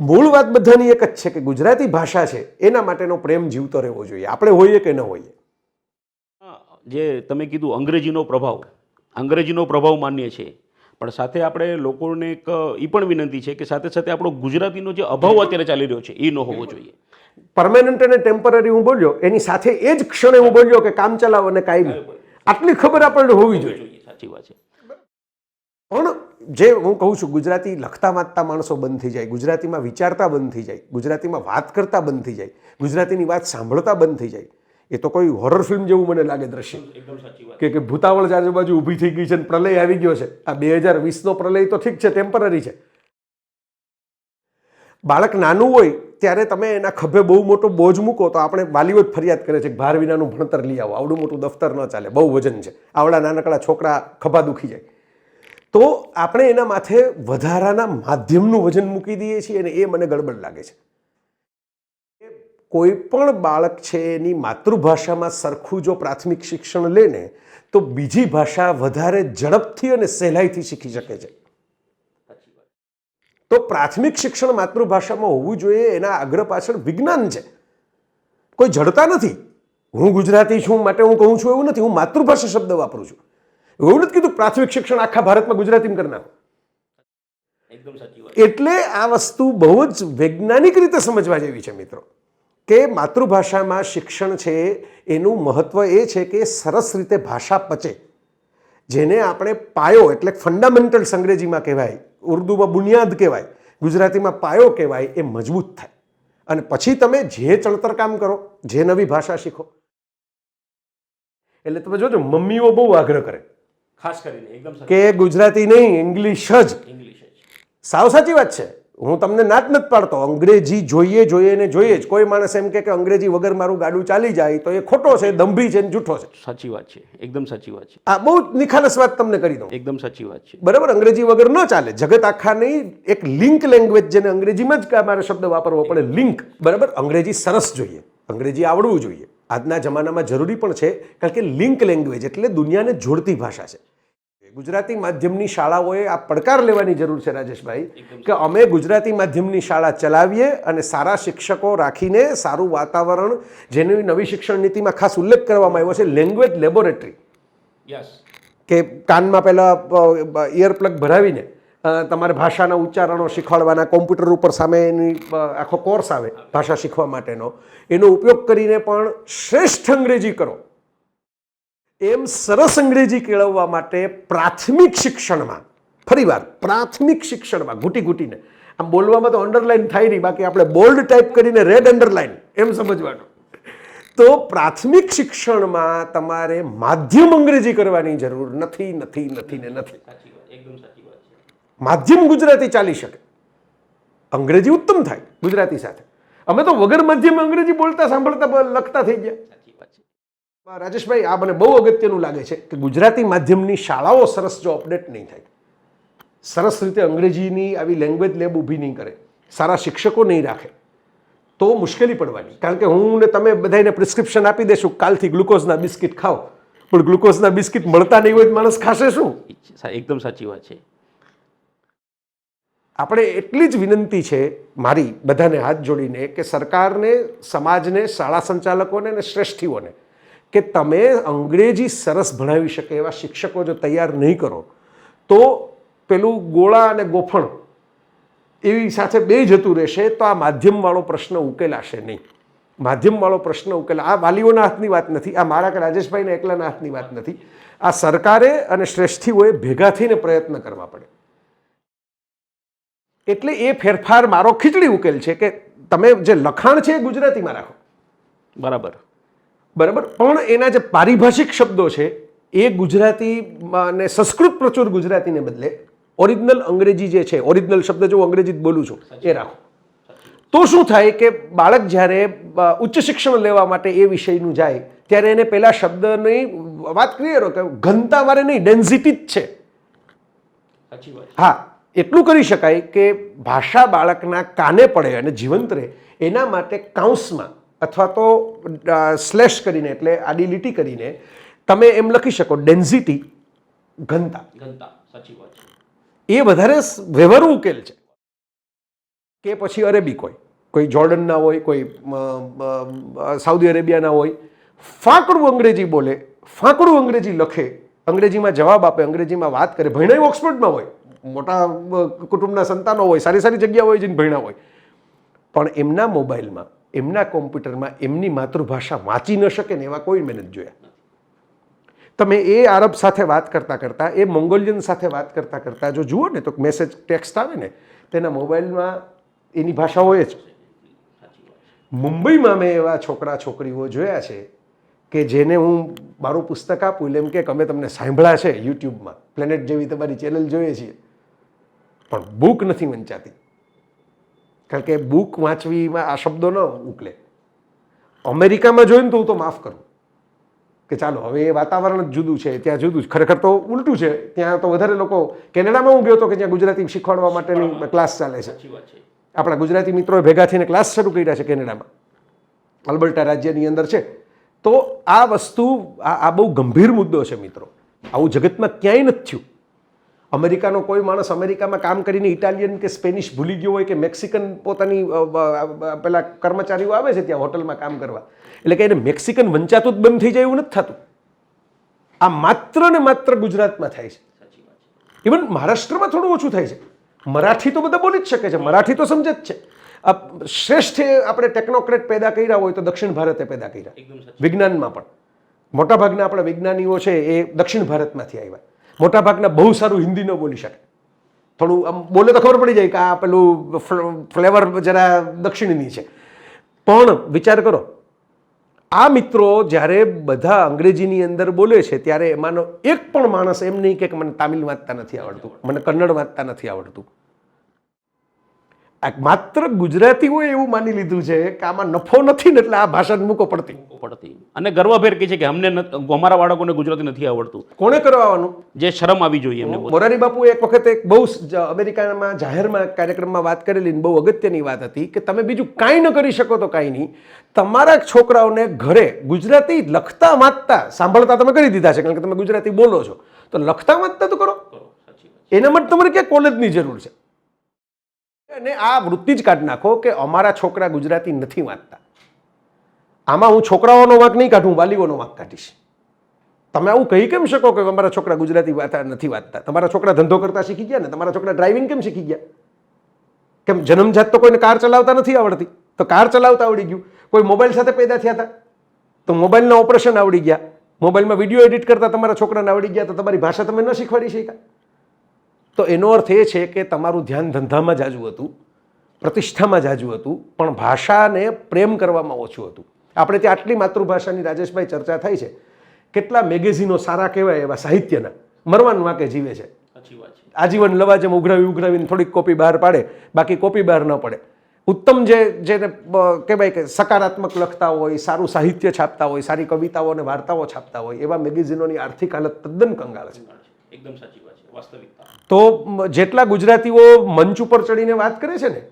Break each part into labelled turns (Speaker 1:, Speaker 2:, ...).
Speaker 1: મૂળ વાત બધાની એક જ છે કે ગુજરાતી ભાષા છે એના માટેનો પ્રેમ જીવતો રહેવો જોઈએ, આપણે હોઈએ કે ન હોઈએ.
Speaker 2: જે તમે કીધું અંગ્રેજીનો પ્રભાવ માન્ય છે, પણ સાથે આપણે લોકોને એક એ પણ વિનંતી છે કે સાથે સાથે આપણો ગુજરાતીનો જે અભાવ અત્યારે ચાલી રહ્યો છે એ ન હોવો જોઈએ.
Speaker 1: પરમેનન્ટ અને ટેમ્પરરી હું બોલ્યો, એની સાથે એ જ ક્ષણે હું બોલ્યો કે કામ ચલાવ અને કાયમી, આટલી ખબર આપણને હોવી જોઈએ.
Speaker 2: સાચી વાત છે.
Speaker 1: પણ જે હું કહું છું, ગુજરાતી લખતા વાંચતા માણસો બંધ થઈ જાય, ગુજરાતીમાં વિચારતા બંધ થઈ જાય, ગુજરાતીમાં વાત કરતા બંધ થઈ જાય, ગુજરાતીની વાત સાંભળતા બંધ થઈ જાય, એ તો કોઈ હોરર ફિલ્મ જેવું મને લાગે દ્રશ્ય કે ભૂતાવળ આજુબાજુ ઊભી થઈ ગઈ છે અને પ્રલય આવી ગયો છે. આ 2020નો પ્રલય તો ઠીક છે, ટેમ્પરરી છે. બાળક નાનું હોય ત્યારે તમે એના ખભે બહુ મોટો બોજ મૂકો તો આપણે વાલીઓ જ ફરિયાદ કરે છે કે ભાર વિનાનું ભણતર લઈ આવો, આવડું મોટું દફતર ન ચાલે, બહુ વજન છે, આવડા નાનકડા છોકરા ખભા દુખી જાય. તો આપણે એના માથે વધારાના માધ્યમનું વજન મૂકી દઈએ છીએ અને એ મને ગડબડ લાગે છે. કોઈ પણ બાળક છે એની માતૃભાષામાં સરખું જો પ્રાથમિક શિક્ષણ લે ને તો બીજી ભાષા વધારે ઝડપથી અને સહેલાઈથી શીખી શકે છે. તો પ્રાથમિક શિક્ષણ માતૃભાષામાં હોવું જોઈએ. એના આગ્રહ પાછળ વિજ્ઞાન છે, કોઈ જડતા નથી. હું ગુજરાતી છું માટે હું કહું છું એવું નથી, હું માતૃભાષા શબ્દ વાપરું છું. એવું નથી કીધું પ્રાથમિક શિક્ષણ આખા ભારતમાં ગુજરાતીમાં કરી નાખો. એટલે આ વસ્તુ બહુ જ વૈજ્ઞાનિક રીતે સમજવા જેવી છે મિત્રો, કે માતૃભાષામાં શિક્ષણ છે એનું મહત્વ એ છે કે સરસ રીતે ભાષા પચે, જેને આપણે પાયો એટલે ફંડામેન્ટલ્સ અંગ્રેજીમાં કહેવાય, ઉર્દુમાં બુનિયાદ કહેવાય, ગુજરાતીમાં પાયો કહેવાય, એ મજબૂત થાય. અને પછી તમે જે ચણતર કામ કરો, જે નવી ભાષા શીખો. એટલે તમે જોજો મમ્મીઓ બહુ આગ્રહ કરે
Speaker 2: ખાસ કરીને
Speaker 1: કે ગુજરાતી નહીં ઇંગ્લિશ જ. સાવ સાચી વાત છે, હું તમને ના જ નથી પાડતો. અંગ્રેજી જોઈએ જોઈએ ને જોઈએ જ. કોઈ માણસ એમ કે અંગ્રેજી વગર મારું ગાડું ચાલી જાય તો એ ખોટો છે, દંભી છે, જૂઠો છે.
Speaker 2: સાચી વાત છે, એકદમ સાચી વાત છે.
Speaker 1: આ બહુ નિખાલસ વાત તમને કરી દઉં.
Speaker 2: એકદમ સાચી વાત છે.
Speaker 1: બરાબર, અંગ્રેજી વગર ન ચાલે. જગત આખાની એક લિંક લેંગ્વેજ, જેને અંગ્રેજીમાં જ મારે શબ્દ વાપરવો પડે, લિંક. બરાબર, અંગ્રેજી સરસ જોઈએ, અંગ્રેજી આવડવું જોઈએ. આજના જમાનામાં જરૂરી પણ છે, કારણ કે લિંક લેંગ્વેજ એટલે દુનિયાને જોડતી ભાષા છે. ગુજરાતી માધ્યમની શાળાઓએ આ પડકાર લેવાની જરૂર છે રાજેશભાઈ, કે અમે ગુજરાતી માધ્યમની શાળા ચલાવીએ અને સારા શિક્ષકો રાખીને સારું વાતાવરણ, જેની નવી શિક્ષણ નીતિમાં ખાસ ઉલ્લેખ કરવામાં આવ્યો છે, લેંગ્વેજ લેબોરેટરી. કે કાનમાં પહેલા ઇયરપ્લગ ભરાવીને તમારે ભાષાના ઉચ્ચારણો શીખવાડવાના, કોમ્પ્યુટર ઉપર સામે એની આખો કોર્સ આવે ભાષા શીખવા માટેનો, એનો ઉપયોગ કરીને પણ શ્રેષ્ઠ અંગ્રેજી કરો. એમ સરસ અંગ્રેજી કેળવવા માટે પ્રાથમિક શિક્ષણમાં, ફરીવાર પ્રાથમિક શિક્ષણમાં ઘૂંટી ઘૂંટીને, આમ બોલવામાં તો અંડરલાઈન થાય નહીં, બાકી આપણે બોલ્ડ ટાઈપ કરીને રેડ અંડરલાઈન એમ સમજવાનું. તો પ્રાથમિક શિક્ષણમાં તમારે માધ્યમ અંગ્રેજી કરવાની જરૂર નથી, નથી, નથી ને નથી. માધ્યમ ગુજરાતી ચાલી શકે, અંગ્રેજી ઉત્તમ થાય ગુજરાતી સાથે. અમે તો વગર માધ્યમ અંગ્રેજી બોલતા સાંભળતા લખતા થઈ ગયા. રાજેશભાઈ, આ મને બહુ અગત્યનું લાગે છે કે ગુજરાતી માધ્યમની શાળાઓ સરસ જો અપડેટ નહીં થાય, સરસ રીતે અંગ્રેજીની આવી લેંગ્વેજ લેબ ઊભી નહીં કરે, સારા શિક્ષકો નહીં રાખે, તો મુશ્કેલી પડવાની. કારણ કે હું ને તમે બધાને પ્રિસ્ક્રિપ્શન આપી દેશું, કાલથી ગ્લુકોઝના બિસ્કિટ ખાઓ, પણ ગ્લુકોઝના બિસ્કિટ મળતા નહીં હોય માણસ ખાશે શું?
Speaker 2: એકદમ સાચી વાત છે.
Speaker 1: આપણે એટલી જ વિનંતી છે મારી બધાને હાથ જોડીને, કે સરકારને, સમાજને, શાળા સંચાલકોને અને શ્રેષ્ઠીઓને, કે તમે અંગ્રેજી સરસ ભણાવી શકે એવા શિક્ષકો જો તૈયાર નહીં કરો તો પેલું ગોળા અને ગોફણ એવી સાથે બે જતું રહેશે. તો આ માધ્યમવાળો પ્રશ્ન ઉકેલાશે નહીં. માધ્યમવાળો પ્રશ્ન આ વાલીઓના હાથની વાત નથી, આ મારા કે રાજેશભાઈના એકલાના હાથની વાત નથી. આ સરકારે અને શ્રેષ્ઠીઓએ ભેગા થઈને પ્રયત્ન કરવા પડે. એટલે એ ફેરફાર મારો ખીચડી ઉકેલ છે કે તમે જે લખાણ છે એ ગુજરાતીમાં રાખો,
Speaker 2: બરાબર,
Speaker 1: પણ એના જે પારિભાષિક શબ્દો છે એ ગુજરાતી અને સંસ્કૃત પ્રચુર ગુજરાતીને બદલે ઓરિજિનલ અંગ્રેજી જે છે, ઓરિજિનલ શબ્દ જો અંગ્રેજી જ બોલું છું એ રાખો. તો શું થાય કે બાળક જ્યારે ઉચ્ચ શિક્ષણ લેવા માટે એ વિષયનું જાય ત્યારે એને પેલા શબ્દની વાત ક્લિયર હોય કે ઘનતા મારે નહીં, ડેન્સિટી જ છે. હા, એટલું કરી શકાય કે ભાષા બાળકના કાને પડે અને જીવંત રહે એના માટે કાઉન્સમાં અથવા તો સ્લેશ કરીને, એટલે આડી લીટી કરીને તમે એમ લખી શકો ડેન્સિટી, ઘનતા. એ વધારે વ્યવહારુ ઉકેલ છે. કે પછી અરેબિક હોય, કોઈ જોર્ડનના હોય, કોઈ સાઉદી અરેબિયાના હોય, ફાંકડું અંગ્રેજી બોલે, ફાંકડું અંગ્રેજી લખે, અંગ્રેજીમાં જવાબ આપે, અંગ્રેજીમાં વાત કરે, ભણ્યા ઓક્સફર્ડમાં હોય, મોટા કુટુંબના સંતાનો હોય, સારી સારી જગ્યા હોય જઈને ભણ્યા હોય, પણ એમના મોબાઈલમાં, એમના કોમ્પ્યુટરમાં એમની માતૃભાષા વાંચી ન શકે ને એવા કોઈ મેં નથી જોયા. તમે એ આરબ સાથે વાત કરતાં કરતાં, એ મોંગોલિયન સાથે વાત કરતાં કરતાં જો જુઓ ને તો મેસેજ ટેક્સ્ટ આવે ને તેના મોબાઈલમાં એની ભાષા હોય જ. મુંબઈમાં મેં એવા છોકરા છોકરીઓ જોયા છે કે જેને હું મારું પુસ્તક આપું એટલે એમ કે અમે તમને સાંભળ્યા છે યુટ્યુબમાં, પ્લેનેટ જેવી તમારી ચેનલ જોઈએ છીએ, પણ બુક નથી વંચાતી. કારણ કે બુક વાંચવીમાં આ શબ્દો ન ઉકલે. અમેરિકામાં જોઈને તો હું તો માફ કરું કે ચાલો હવે એ વાતાવરણ જ જુદું છે, ત્યાં જુદું છે. ખરેખર તો ઉલટું છે, ત્યાં તો વધારે લોકો. કેનેડામાં હું ગયો હતો કે જ્યાં ગુજરાતી શીખવાડવા માટેની ક્લાસ ચાલે છે. આપણા ગુજરાતી મિત્રોએ ભેગા થઈને ક્લાસ શરૂ કર્યા છે કેનેડામાં, અલ્બર્ટા રાજ્યની અંદર છે. તો આ વસ્તુ આ બહુ ગંભીર મુદ્દો છે મિત્રો. આવું જગતમાં ક્યાંય નથી થયું. અમેરિકાનો કોઈ માણસ અમેરિકામાં કામ કરીને ઇટાલિયન કે સ્પેનિશ ભૂલી ગયો હોય કે મેક્સિકન પોતાની પેલા કર્મચારીઓ આવે છે ત્યાં હોટલમાં કામ કરવા, એટલે કે એને મેક્સિકન વંચાતું જ બંધ થઈ જાય એવું નથી થતું. આ માત્ર ને માત્ર ગુજરાતમાં થાય છે. ઇવન મહારાષ્ટ્રમાં થોડું ઓછું થાય છે. મરાઠી તો બધા બોલી જ શકે છે, મરાઠી તો સમજે જ છે. શ્રેષ્ઠ આપણે ટેકનોક્રેટ પેદા કર્યા હોય તો દક્ષિણ ભારતે પેદા કર્યા. વિજ્ઞાનમાં પણ મોટાભાગના આપણા વિજ્ઞાનીઓ છે એ દક્ષિણ ભારતમાંથી આવ્યા. મોટાભાગના બહુ સારું હિન્દી ન બોલી શકે, થોડું આમ બોલે તો ખબર પડી જાય કે આ પેલું ફ્લેવર જરા દક્ષિણની છે. પણ વિચાર કરો, આ મિત્રો જ્યારે બધા અંગ્રેજીની અંદર બોલે છે ત્યારે એમાંનો એક પણ માણસ એમ નહીં કે મને તામિલ વાંચતા નથી આવડતું, મને કન્નડ વાંચતા નથી આવડતું. માત્ર ગુજરાતીઓએ એવું માની લીધું છે કે આમાં નફો નથી ને એટલે આ ભાષા મૂકો પડતી.
Speaker 2: અને ગર્વભેર કહે છે કે અમને અમારા બાળકોને ગુજરાતી નથી આવડતું.
Speaker 1: કોણે કરવાનું?
Speaker 2: જે શરમ આવી જોઈએ એમને.
Speaker 1: મોરારી બાપુ એક વખત એક બહુ અમેરિકામાં જાહેરમાં કાર્યક્રમમાં વાત કરેલી, બહુ અગત્યની વાત હતી કે તમે બીજું કાંઈ ન કરી શકો તો કાંઈ નહીં, તમારા છોકરાઓને ઘરે ગુજરાતી લખતા વાંચતા સાંભળતા તમે કરી દીધા છે કારણ કે તમે ગુજરાતી બોલો છો, તો લખતા વાંચતા તો કરો. એના માટે તમારે ક્યાં કોલેજની જરૂર છે? અને આ વૃત્તિ જ કાઢી નાખો કે અમારા છોકરા ગુજરાતી નથી વાંચતા. આમાં હું છોકરાઓનો વાંક નહીં કાઢું, વાલીઓનો વાંક કાઢીશ. તમે આવું કહી કેમ શકો કે અમારા છોકરા ગુજરાતી નથી વાંચતા? તમારા છોકરા ધંધો કરતા શીખી ગયા ને, તમારા છોકરા ડ્રાઇવિંગ કેમ શીખી ગયા? કેમ જન્મજાત તો કોઈને કાર ચલાવતા નથી આવડતી, તો કાર ચલાવતા આવડી ગયું. કોઈ મોબાઈલ સાથે પેદા થયા હતા તો મોબાઈલના ઓપરેશન આવડી ગયા. મોબાઈલમાં વિડીયો એડિટ કરતા તમારા છોકરાને આવડી ગયા, તો તમારી ભાષા તમે ન શીખવાડી શક્યા. તો એનો અર્થ એ છે કે તમારું ધ્યાન ધંધામાં જાજુ હતું, પ્રતિષ્ઠામાં જાજુ હતું, પણ ભાષાને પ્રેમ કરવામાં ઓછું હતું. આપણે ત્યાં આટલી માતૃભાષાની રાજેશભાઈ ચર્ચા થાય છે, કેટલા મેગેઝિનો સારા કહેવાય એવા સાહિત્યના મરવાનું વાંકે જીવે છે. આજીવન લવાજમ ઉઘરાવીને થોડીક કોપી બહાર પાડે, બાકી કોપી બહાર ન પડે. ઉત્તમ જેને કહેવાય કે સકારાત્મક લખતા હોય, સારું સાહિત્ય છાપતા હોય, સારી કવિતાઓ અને વાર્તાઓ છાપતા હોય એવા મેગેઝિનોની આર્થિક હાલત તદ્દન કંગાળ છે.
Speaker 2: એકદમ સાચી વાત છે, વાસ્તવિકતા.
Speaker 1: તો જેટલા ગુજરાતીઓ મંચ ઉપર ચડીને વાત કરે છે ને,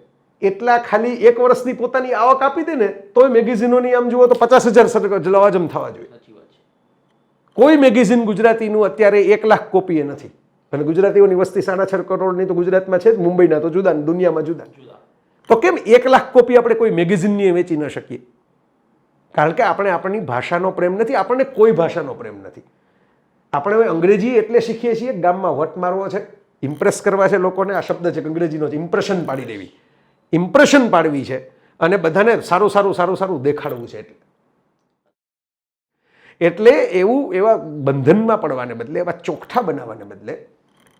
Speaker 1: એટલા ખાલી એક વર્ષની પોતાની આવક આપી દે ને તોય મેગેઝિનોની આમ જુઓ તો 50,000 લવાજમ થવા જોઈએ. કોઈ મેગેઝિન ગુજરાતીનું અત્યારે 1 લાખ કોપીએ નથી. અને ગુજરાતીઓની વસ્તી 6.5 કરોડની તો ગુજરાતમાં છે જ, મુંબઈના તો જુદા, દુનિયામાં જુદા. તો કેમ 1 લાખ કોપી આપણે કોઈ મેગેઝિનની વેચી ન શકીએ? કારણ કે આપણે આપણી ભાષાનો પ્રેમ નથી, આપણને કોઈ ભાષાનો પ્રેમ નથી. આપણે હવે અંગ્રેજી એટલે શીખીએ છીએ ગામમાં વટ મારવો છે, ઇમ્પ્રેસ કરવા છે લોકોને. આ શબ્દ છે અંગ્રેજીનો, ઇમ્પ્રેશન પાડી દેવી, ઇમ્પ્રેશન પાડવી છે અને બધાને સારું સારું સારું સારું દેખાડવું છે. એટલે એવા બંધનમાં પડવાને બદલે, એવા ચોખ્ઠા બનાવવાને બદલે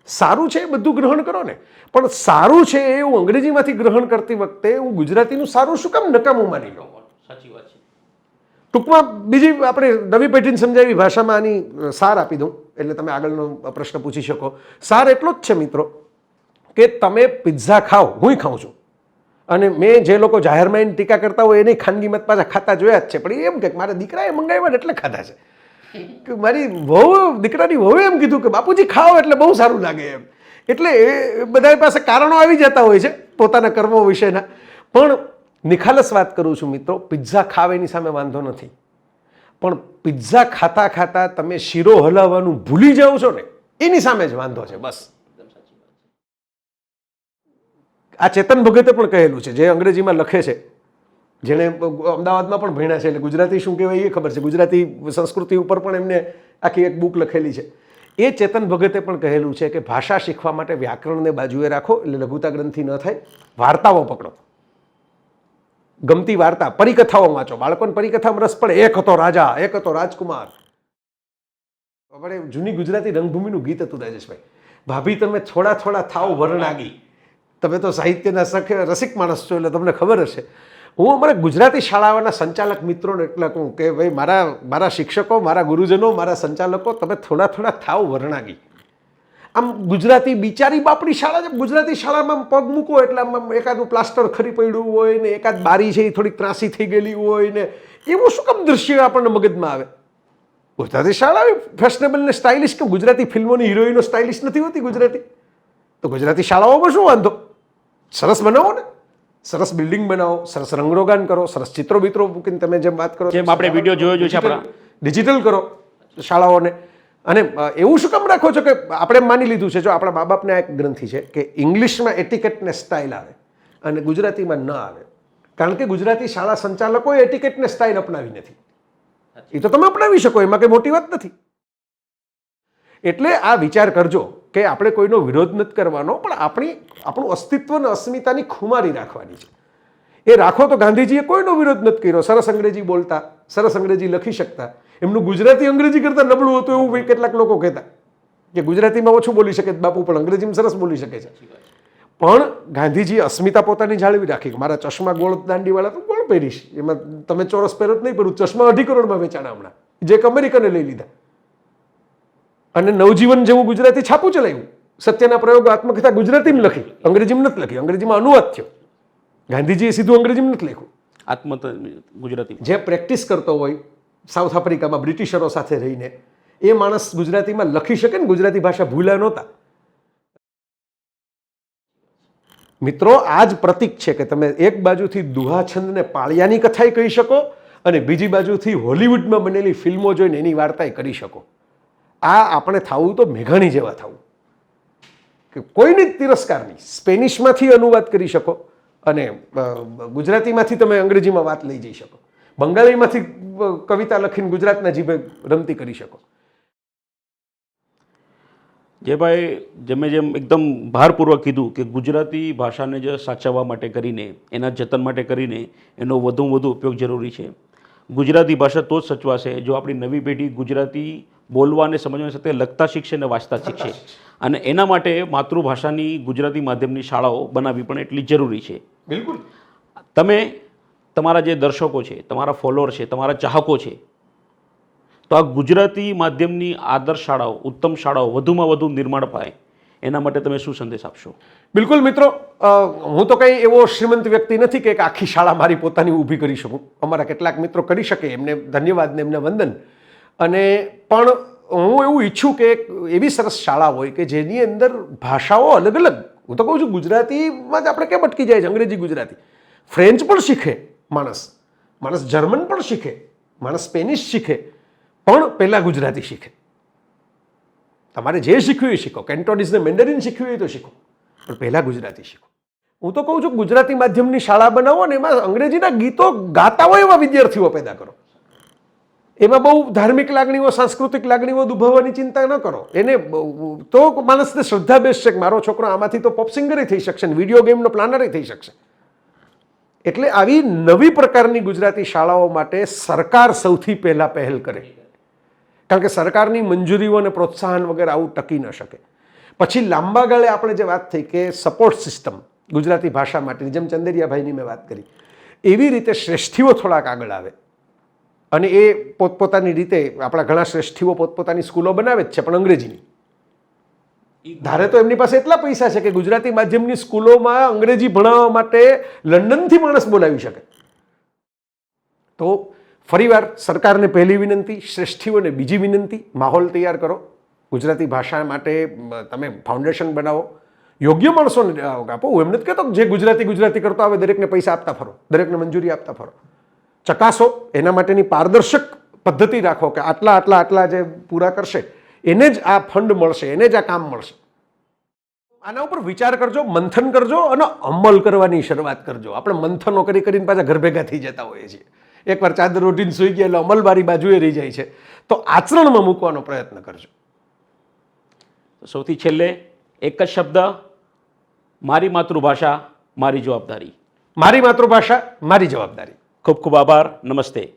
Speaker 1: સારું છે એ બધું ગ્રહણ કરો ને, પણ સારું છે એ હું અંગ્રેજીમાંથી ગ્રહણ કરતી વખતે હું ગુજરાતીનું સારું શું કામ નકામું માની લઉં?
Speaker 2: સાચી વાત છે.
Speaker 1: ટૂંકમાં બીજી આપણે નવી પેઢીને સમજાવી ભાષામાં આની સાર આપી દઉં એટલે તમે આગળનો પ્રશ્ન પૂછી શકો. સાર એટલો જ છે મિત્રો કે તમે પિઝા ખાઓ, હું ખાઉં છું, અને મેં જે લોકો જાહેરમાં એની ટીકા કરતા હોય એની ખાનગી મત પાછા ખાતા જોયા જ છે, પણ એમ કે મારા દીકરાએ મંગાવ્યા એટલે ખાધા છે, કે મારી દીકરાની વહુએ એમ કીધું કે બાપુજી ખાઓ એટલે બહુ સારું લાગે એમ. એટલે એ બધા પાસે કારણો આવી જતા હોય છે પોતાના કર્મો વિશેના. પણ નિખાલસ વાત કરું છું મિત્રો, પિઝા ખાવ એની સામે વાંધો નથી, પણ પિઝા ખાતા ખાતા તમે શીરો હલાવવાનું ભૂલી જાઓ છો ને એની સામે જ વાંધો છે. બસ આ ચેતન ભગતે પણ કહેલું છે, જે અંગ્રેજીમાં લખે છે, જેણે અમદાવાદમાં પણ ભણ્યા છે, એટલે ગુજરાતી શું કહેવાય એ ખબર છે, ગુજરાતી સંસ્કૃતિ ઉપર પણ એમને આખી એક બુક લખેલી છે. એ ચેતન ભગતે પણ કહેલું છે કે ભાષા શીખવા માટે વ્યાકરણને બાજુએ રાખો, એટલે લઘુતા ગ્રંથિ ન થાય. વાર્તાઓ પકડો, ગમતી વાર્તા, પરિકથાઓ વાંચો, બાળકોને પરિકથામાં રસ પડે. એક હતો રાજા, એક હતો રાજકુમાર. આપણે જૂની ગુજરાતી રંગભૂમિનું ગીત હતું રાજેશભાઈ, ભાભી તમે થોડા થોડા થાવ વરણાગી. તમે તો સાહિત્યના રસિક માણસ છો એટલે તમને ખબર હશે. હું અમારા ગુજરાતી શાળાઓના સંચાલક મિત્રોને એટલે કહું કે ભાઈ મારા શિક્ષકો, મારા ગુરુજનો, મારા સંચાલકો, તમે થોડા થોડા થાવ વરણાગી. આમ ગુજરાતી બિચારી બાપડી શાળા છે, ગુજરાતી શાળામાં પગ મૂકો એટલે આમ એકાદું પ્લાસ્ટર ખરી પડ્યું હોય ને એકાદ બારી છે એ થોડીક ત્રાસી થઈ ગયેલી હોય ને એવું શું કામ દૃશ્ય આપણને મગજમાં આવે? ગુજરાતી શાળા ફેશનેબલ ને સ્ટાઇલિશ, કે ગુજરાતી ફિલ્મોની હિરોઈનો સ્ટાઇલિશ નથી હોતી ગુજરાતી? તો ગુજરાતી શાળાઓમાં શું વાંધો? સરસ બનાવો ને, સરસ બિલ્ડિંગ બનાવો, સરસ રંગરોગાન કરો, સરસ ચિત્રો બિત્રો મૂકીને તમે જેમ વાત કરો,
Speaker 2: જેમ આપણે વિડીયો જોયો છે આપણા,
Speaker 1: ડિજિટલ કરો શાળાઓને. અને એવું શું કામ રાખો છો કે આપણે એમ માની લીધું છે, જો આપણા મા બાપને એક ગ્રંથિ છે કે ઇંગ્લિશમાં એટિકેટ ને સ્ટાઇલ આવે અને ગુજરાતીમાં ન આવે, કારણ કે ગુજરાતી શાળા સંચાલકોએ એટિકેટ ને સ્ટાઇલ અપનાવી નથી. એ તો તમે અપનાવી શકો, એમાં કંઈ મોટી વાત નથી. એટલે આ વિચાર કરજો કે આપણે કોઈનો વિરોધ નથી કરવાનો, પણ આપણું અસ્તિત્વ અને અસ્મિતાની ખુમારી રાખવાની છે. એ રાખો તો ગાંધીજીએ કોઈનો વિરોધ નથી કર્યો. સરસ અંગ્રેજી બોલતા, સરસ અંગ્રેજી લખી શકતા. એમનું ગુજરાતી અંગ્રેજી કરતાં નબળું હતું એવું કેટલાક લોકો કહેતા કે ગુજરાતીમાં ઓછું બોલી શકે બાપુ, પણ અંગ્રેજીમાં સરસ બોલી શકે છે. પણ ગાંધીજીએ અસ્મિતા પોતાની જાળવી રાખી. મારા ચશ્મા ગોળ દાંડીવાળા તો ગોળ પહેરીશ, એમાં તમે ચોરસ પહેરો જ નહીં પહેરું. ચશ્મા 2.5 કરોડમાં વેચાણા હમણાં, જે એક અમેરિકને લઈ લીધા. અને નવજીવન જેવું ગુજરાતી છાપું ચલાવ્યું. સત્યના પ્રયોગો આત્મકથા ગુજરાતીમાં લખી, અંગ્રેજીમાં નથી લખી. અંગ્રેજીમાં અનુવાદ થયો. ગાંધીજીએ સીધું અંગ્રેજીમાં નથી લખ્યું.
Speaker 2: ગુજરાતી
Speaker 1: જે પ્રેક્ટિસ કરતો હોય સાઉથ આફ્રિકામાં બ્રિટિશરો સાથે રહીને, એ માણસ ગુજરાતીમાં લખી શકે ને, ગુજરાતી ભાષા ભૂલ્યા નહોતા. મિત્રો, આ જ પ્રતીક છે કે તમે એક બાજુથી દુહાછંદને પાળિયાની કથાએ કહી શકો અને બીજી બાજુથી હોલિવૂડમાં બનેલી ફિલ્મો જોઈને એની વાર્તાએ કરી શકો. આ આપણે થવું તો મેઘાણી જેવા થવું કે કોઈની જ તિરસ્કાર નહીં. સ્પેનિશમાંથી અનુવાદ કરી શકો અને ગુજરાતીમાંથી તમે અંગ્રેજીમાં વાત લઈ જઈ શકો. બંગાળીમાંથી કવિતા લખીને ગુજરાતના જીભે રમતી કરી શકો.
Speaker 2: જે ભાઈ જેમ એકદમ ભારપૂર્વક કીધું કે ગુજરાતી ભાષાને જ સાચવવા માટે કરીને, એના જતન માટે કરીને એનો વધુમાં વધુ ઉપયોગ જરૂરી છે. ગુજરાતી ભાષા તો જ સચવાશે જો આપણી નવી પેઢી ગુજરાતી બોલવા અને સમજવાની સાથે લખતા શીખશે અને વાંચતા શીખશે. અને એના માટે માતૃભાષાની ગુજરાતી માધ્યમની શાળાઓ બનાવવી પણ એટલી જરૂરી છે.
Speaker 1: બિલકુલ.
Speaker 2: તમે તમારા જે દર્શકો છે, તમારા ફોલોઅર છે, તમારા ચાહકો છે, તો આ ગુજરાતી માધ્યમની આદર્શ શાળાઓ, ઉત્તમ શાળાઓ વધુમાં વધુ નિર્માણ પાય એના માટે તમે શું સંદેશ આપશો?
Speaker 1: બિલકુલ મિત્રો, હું તો કંઈ એવો શ્રીમંત વ્યક્તિ નથી કે આખી શાળા મારી પોતાની ઊભી કરી શકું. અમારા કેટલાક મિત્રો કરી શકે, એમને ધન્યવાદ ને એમને વંદન. અને પણ હું એવું ઈચ્છું કે એવી સરસ શાળા હોય કે જેની અંદર ભાષાઓ અલગ અલગ. હું તો કહું છું ગુજરાતીમાં જ આપણે કેમ અટકી જાય છે? અંગ્રેજી ગુજરાતી, ફ્રેન્ચ પણ શીખે માણસ, જર્મન પણ શીખે, માણસ સ્પેનિશ શીખે, પણ પહેલાં ગુજરાતી શીખે. તમારે જે શીખવું એ શીખો, કેન્ટોનીઝ ને મેન્ડરિન શીખવું હોય તો શીખો, પણ પહેલાં ગુજરાતી શીખો. હું તો કહું છું ગુજરાતી માધ્યમની શાળા બનાવો ને એમાં અંગ્રેજીના ગીતો ગાતા હોય એવા વિદ્યાર્થીઓ પેદા કરો. એમાં બહુ ધાર્મિક લાગણીઓ, સાંસ્કૃતિક લાગણીઓ દુભાવવાની ચિંતા ન કરો. એને તો માણસને શ્રદ્ધા બેસશે કે મારો છોકરો આમાંથી તો પોપ સિંગરે થઈ શકશે ને વિડીયો ગેમનો પ્લાનરે થઈ શકશે. એટલે આવી નવી પ્રકારની ગુજરાતી શાળાઓ માટે સરકાર સૌથી પહેલાં પહેલ કરે, કારણ કે સરકારની મંજૂરીઓ અને પ્રોત્સાહન વગર આવું ટકી ન શકે. પછી લાંબા ગાળે આપણે જે વાત થઈ કે સપોર્ટ સિસ્ટમ ગુજરાતી ભાષા માટેની, જેમ ચંદેરિયાભાઈની મેં વાત કરી, એવી રીતે શ્રેષ્ઠીઓ થોડાક આગળ આવે અને એ પોતપોતાની રીતે, આપણા ઘણા શ્રેષ્ઠીઓ પોતપોતાની સ્કૂલો બનાવે જ છે, પણ અંગ્રેજીની. ધારે તો એમની પાસે એટલા પૈસા છે કે ગુજરાતી માધ્યમની સ્કૂલોમાં અંગ્રેજી ભણાવવા માટે લંડનથી માણસ બોલાવી શકે. તો ફરીવાર સરકારને પહેલી વિનંતી, શ્રેષ્ઠીઓને બીજી વિનંતી, માહોલ તૈયાર કરો. ગુજરાતી ભાષા માટે તમે ફાઉન્ડેશન બનાવો, યોગ્ય માણસોને આપો. હું એમ નથી કહેતો જે ગુજરાતી કરતો આવે દરેકને પૈસા આપતા ફરો, દરેકને મંજૂરી આપતા ફરો. ચકાસો, એના માટેની પારદર્શક પદ્ધતિ રાખો કે આટલા જે પૂરા કરશે એને જ આ ફંડ મળશે, એને જ આ કામ મળશે. આના ઉપર વિચાર કરજો, મંથન કરજો અને અમલ કરવાની શરૂઆત કરજો. આપણે મંથનો કરીને પાછા ઘર ભેગા થઈ જતા હોઈએ છીએ. એકવાર ચાદર ઓઢીને સૂઈ ગયા એટલે અમલ મારી બાજુએ રહી જાય છે. તો આચરણમાં મૂકવાનો પ્રયત્ન કરજો.
Speaker 2: સૌથી છેલ્લે એક જ શબ્દ, મારી માતૃભાષા મારી જવાબદારી.
Speaker 1: મારી માતૃભાષા મારી જવાબદારી.
Speaker 2: ખૂબ ખૂબ આભાર. નમસ્તે.